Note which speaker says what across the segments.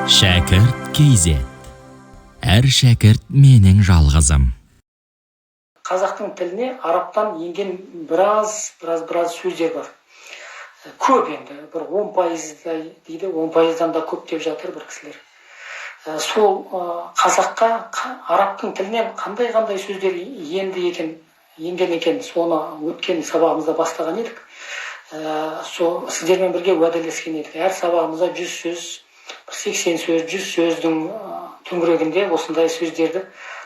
Speaker 1: Шәкірт KZ. Әр шәкірт менің жалғызым.
Speaker 2: Қазақтың тіліне араптан енген біраз сөздер бар. Көп енді, бір 10% дейді, 10%-дан да көп деп жатыр бір кісілер. Сол қазаққа араптың тілінен қандай сөздер енген екен, соны өткен сабағымызда бастаған едік. Сол сіздермен бірге уәделескен едік. Әр сабағымызда 100 сөз, 80 сөз, 100 сөздің төңірегінде осындай сөздерді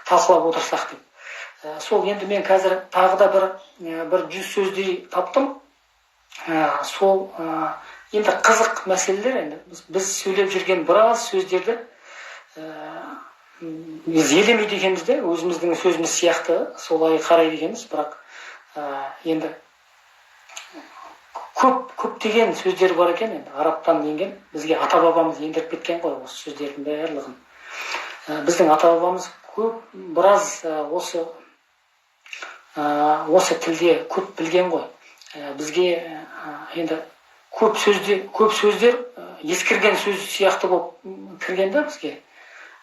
Speaker 2: талқылап отырсақ деп. Сол енді мен қазір тағы да бір 100 сөздей таптым. Сол енді қызық мәселелер, енді біз сөйлеп жүрген біраз сөздерді біз елемейді екенбіз де, өзіміздің сөзіміз сияқты солай қарайды екенбіз, бірақ енді көптеген сөздер бар екен, енді араптан енген, бізге ата-бабамыз ендіріп кеткен ғой осы сөздердің барлығын. Біздің ата-бабамыз біраз осы тілде көп білген ғой. Бізге енді көп сөздер ескірген сөз сияқты болып кірген да бізге.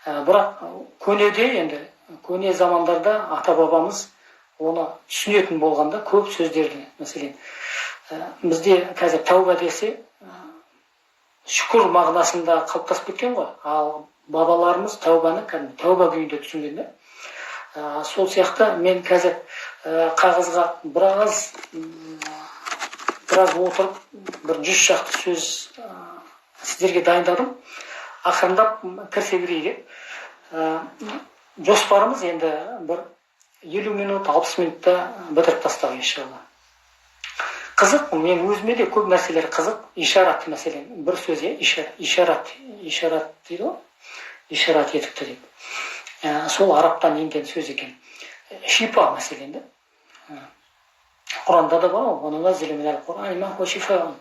Speaker 2: Бірақ көне замандарда ата-бабамыз оны түсінетін болғанда көп сөздерді, мәселен, бізде қазір тәуба десе шүкір мағынасында қалыптасып кеткен ғой. Ал бабаларымыз тәубаны тәуба күйінде түсінген да. Сол сияқты мен қазір қағазға біраз отырып, бір 100 шақты сөз сіздерге дайындадым. Ақырындап кірсе берейік. Жоспарымыз енді бір 50 минут, 60 минутта бітіріп тастау иншалла. Қызық, мен өзіме де көп мәселелер қызық. Ишарат мәселен, бір сөз, ишарат дейді ғой, ишарат етікті деп. Сол араптан енген сөз екен. Шипа мәселен де. Құранда да бар ғой, оны назил минал Құран ма хуа шифаун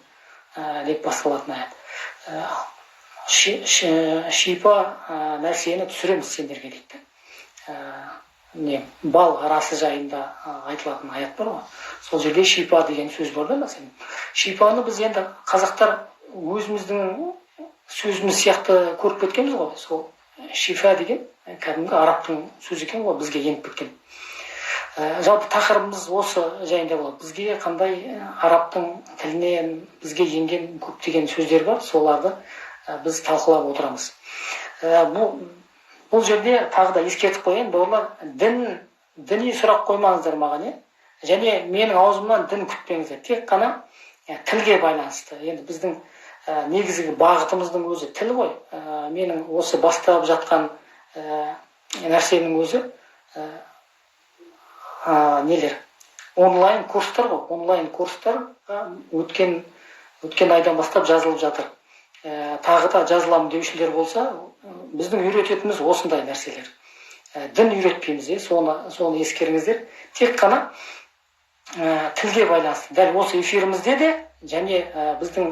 Speaker 2: деп басталатын аят. Шипа нәрсені түсіреміз сендерге дейді. Бал арасы жайында айтылатын аят бар ғой. Сол жерде шипа деген сөз бар да, мәселен. Шипаны біз енді қазақтар өзіміздің сөзіміз сияқты көріп кеткенбіз ғой. Сол шифа деген кәдімгі араптың сөзі екен ғой, бізге еніп кеткен. Жалпы тақырыбымыз осы жайында болады. Бізге қандай араптың тілінен бізге енген көптеген сөздер бар, соларды біз талқылап отырамыз. Бұл жерде тағы да ескертіп қояйын, бауырлар, діни сұрақ қоймаңыздар маған, және менің аузымнан дін күтпеңіздер. Тек қана тілге байланысты. Енді біздің негізгі бағытымыздың өзі тіл ғой. Менің осы бастап жатқан нәрсенің өзі онлайн курстар ғой. Онлайн курстар өткен айдан бастап жазылып жатыр. Тағы да жазыламын деушілер болса, біздің үйрететіміз осындай нәрселер. Дін үйретпейміз, соны ескеріңіздер. Тек қана тілге байланысты. Дәл осы эфирімізде де, және біздің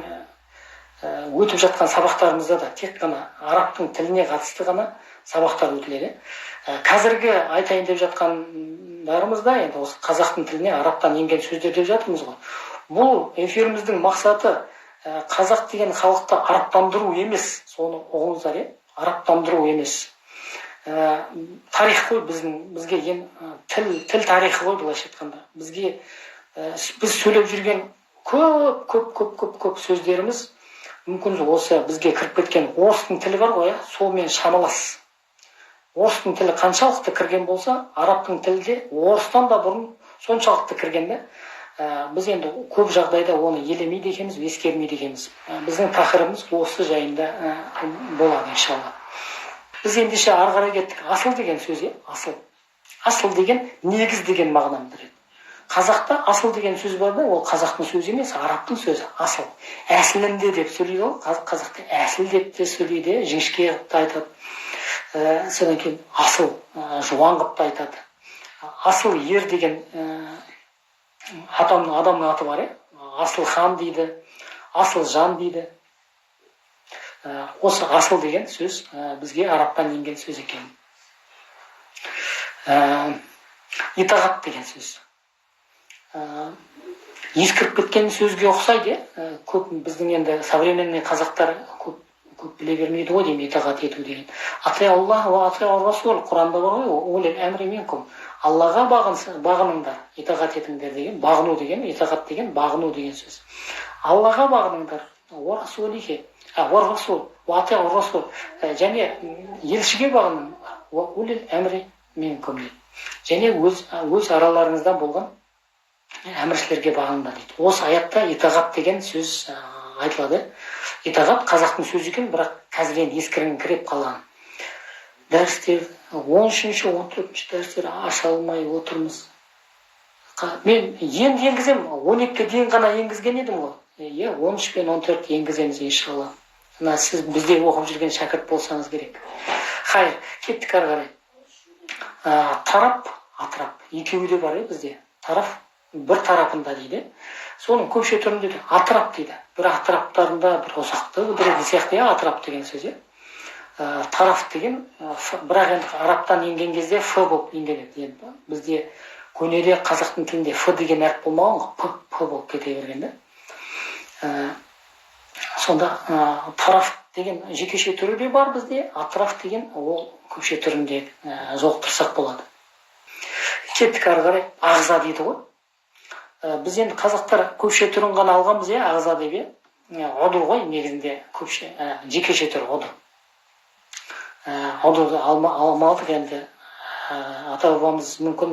Speaker 2: өтіп жатқан сабақтарымызда да тек қана араптың тіліне қатысты ғана сабақтар өтіледі. Қазіргі айтайын деп жатқандарымызда енді осы қазақтың тіліне араптан енген сөздер деп жатырмыз ғой. Бұл эфиріміздің мақсаты қазақ деген халықты араптандыру емес, соны ұғыңыздар, араптандыру емес. Тарих қой бізге тіл тарихы ғой былайша айтқанда. Біз сөйлеп жүрген көп сөздеріміз мүмкін осы бізге кіріп кеткен орыстың тілі бар ғой, солмен шамалас. Орыстың тілі қаншалықты кірген болса, араптың тілі де орыстан да бұрын соншалықты кірген де. Біз енді көп жағдайда оны елемейді екенбіз, ескермейді екенбіз. Біздің тақырыбымыз осы жайында болады иншалла. Біз ендеше ары қарай кеттік. Асыл деген сөз, асыл деген негіз деген мағынаны береді. Қазақта асыл деген сөз бар да, ол қазақтың сөзі емес, араптың сөзі, асыл. Әсілінде деп сөйлейді ол, қазақта әсіл деп те сөйлейді, жіңішке қылып та айтады. Содан кейін асыл, жуан қылып та айтады. Асыл ер деген адамның аты бар, асыл хан дейді, асыл жан дейді. Осы асыл деген сөз бізге араптан енген сөз екен. Итағат деген сөз. Ескіріп кеткен сөзге ұқсайды, көп біздің енді современный қазақтар көп біле бермейді ғой деймін, итағат ету деген. Атиаллах ва атиар расул, Құранда бар ғой, улил әмри минкум. Аллаға бағыныңдар, итағат етіңдер деген, бағыну деген, итағат деген, бағыну деген сөз. Аллаға бағыныңдар, ва расулихи, ва расул, ва атиар расул, және елшіге бағыныңдар, ва улил әмри минкум дейді. Және өз араларыңыздан болған әміршілерге бағыныңдар дейді. Осы аятта итағат деген сөз айтылады. Итағат қазақтың сөзі екен, бірақ қазір енді ескіріңкіреп қалған. Дәрістер 13-ші, 14-ші дәрістер аша алмай отырмыз. Мен енді енгізем, 12-ке дейін ғана енгізген едім ғой. 13 пен 14 енгіземіз иншалла. Сіз бізде оқып жүрген шәкірт болсаңыз керек. Хайр, кеттік ары қарай. Тарап, атырап, екеуі де бар бізде. Тараф бір тарапында дейді. Соның көпше түрінде де атырап дейді. Бір атыраптарында бір ұсақты, бір сияқты атырап деген сөз. Тараф деген, бірақ енді араптан енген кезде ф болып енген еді. Бізде көнеде қазақтың тілінде ф деген әріп болмаған ғой, п болып кете берген. Сонда тараф деген жекеше түрі де бар бізде, атыраф деген ол көпше түрінде жолықтырсақ болады. Кеттік ары қарай, ағза дейді ғой. Біз енді қазақтар көпше түрін ғана алғанбыз, ағза деп, оду ғой негізінде көпше, жекеше түрі оду. Одуды алмадық енді, ата-бабамыз мүмкін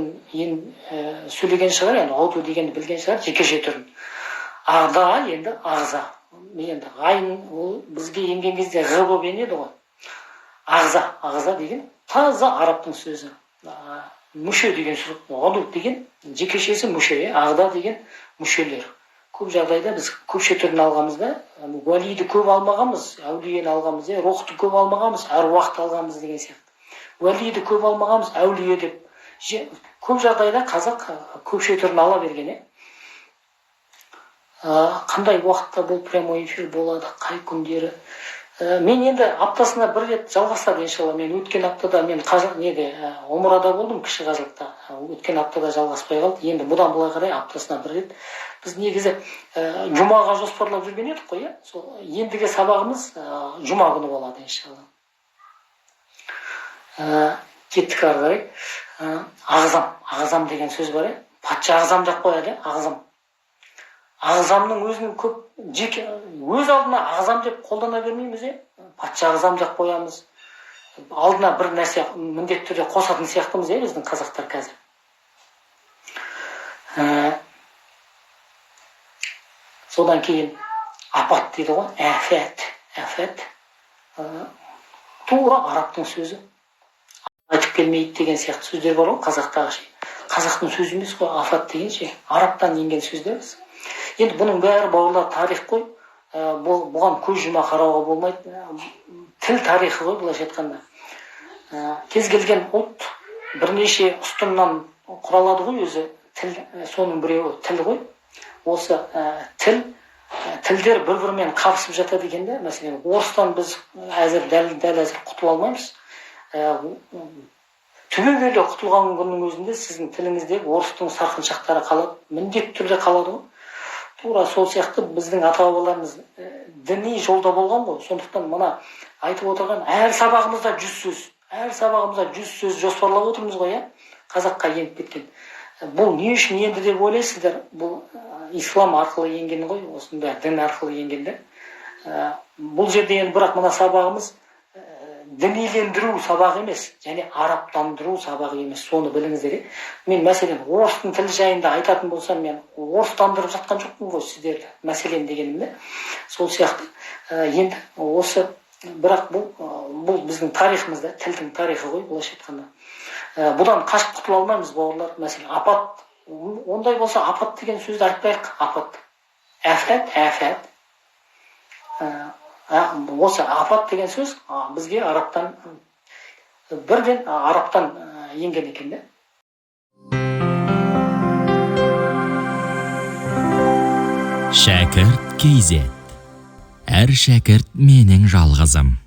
Speaker 2: сөйлеген шығар, енді оду дегенді білген шығар, жекеше түрін. Ағда енді ағза. Енді ғайын ол бізге енген кезде ғ болып енеді ғой. Ағза деген таза араптың сөзі. Мүше деген сөз, оду деген жекешесі мүше, ағда деген мүшелер. Көп жағдайда біз көпше түрін алғанымызда, уәлиді көп алмағанбыз, әулиені алғанбыз, рухты көп алмағанбыз, әруақты алғанбыз деген сияқты. Уәлиді көп алмағанбыз, әулие деп. Көп жағдайда қазақ көпше түрін ала берген. Қандай уақытта бұл прямой эфир болады, қай күндері? Мен енді аптасына бір рет жалғасады иншалла. Мен өткен аптада Омырада болдым, кіші қажылықта. Өткен аптада жалғаспай қалды. Енді бұдан былай қарай аптасына бір рет. Біз негізі жұмаға жоспарлап жүрген едік қой, сол ендігі сабағымыз жұма күні болады иншалла. Кеттік ары қарай. Ағзам деген сөз бар, патша ағзам деп қояды, ағзам. Ағзамның өзінің көп жеке өз алдына ағзам деп қолдана бермейміз, патша ағзам деп қоямыз. Алдына бір нәрсе міндетті түрде қосатын сияқтымыз, біздің қазақтар қазір. Содан кейін апат дейді ғой, әфәт. Тура араптың сөзі. Айтып келмейді деген сияқты сөздер бар ғой қазақтағы. Қазақтың сөзі емес қой, афат деген араптан енген сөздербіз. Енді бұның бәрі бауырлар тарих қой, бұған көз жұма қарауға болмайды. Тіл тарихы ғой, былайша айтқанда. Кез келген ұлт бірнеше ұстыннан құралады ғой өзі, тіл, соның біреуі тіл ғой. Осы тілдер бір-бірімен қабысып жатады екен де. Мәселен, орыстан біз дәл әзір құтыла алмаймыз. Түбегейлі құтылған күннің өзінде сіздің тіліңізде орыстың сарқыншақтары қалады, міндетті түрде қалады ғой. Тура сол сияқты біздің ата-бабаларымыз діни жолда болған ғой. Сондықтан мына айтып отырған әр сабағымызда 100 сөз жоспарлап отырмыз ғой, қазаққа еніп кеткен. Бұл не үшін енді деп ойлайсыздар? Бұл ислам арқылы енген ғой, осында дін арқылы енгенде. Бұл жерде енді бірақ мына сабағымыз дінилендіру сабағы емес, және араптандыру сабағы емес, соны біліңіздер. Мен мәселен орыстың тілі жайында айтатын болсам, мен орыстандырып жатқан жоқпын ғой сіздерді, мәселен дегенімде. Сол сияқты енді осы, бірақ бұл біздің тарихымызда, тілдің тарихы ғой, былайша айтқанда. Бұдан қашып құтыла алмаймыз бауырлар. Мәселен, апат, ондай болса апат деген сөзді айтпайық, апат. Әфәт. Осы апат деген сөз бізге араптан бірден араптан енген екен.
Speaker 1: Шәкірт KZ. Әр шәкірт менің жалғызым.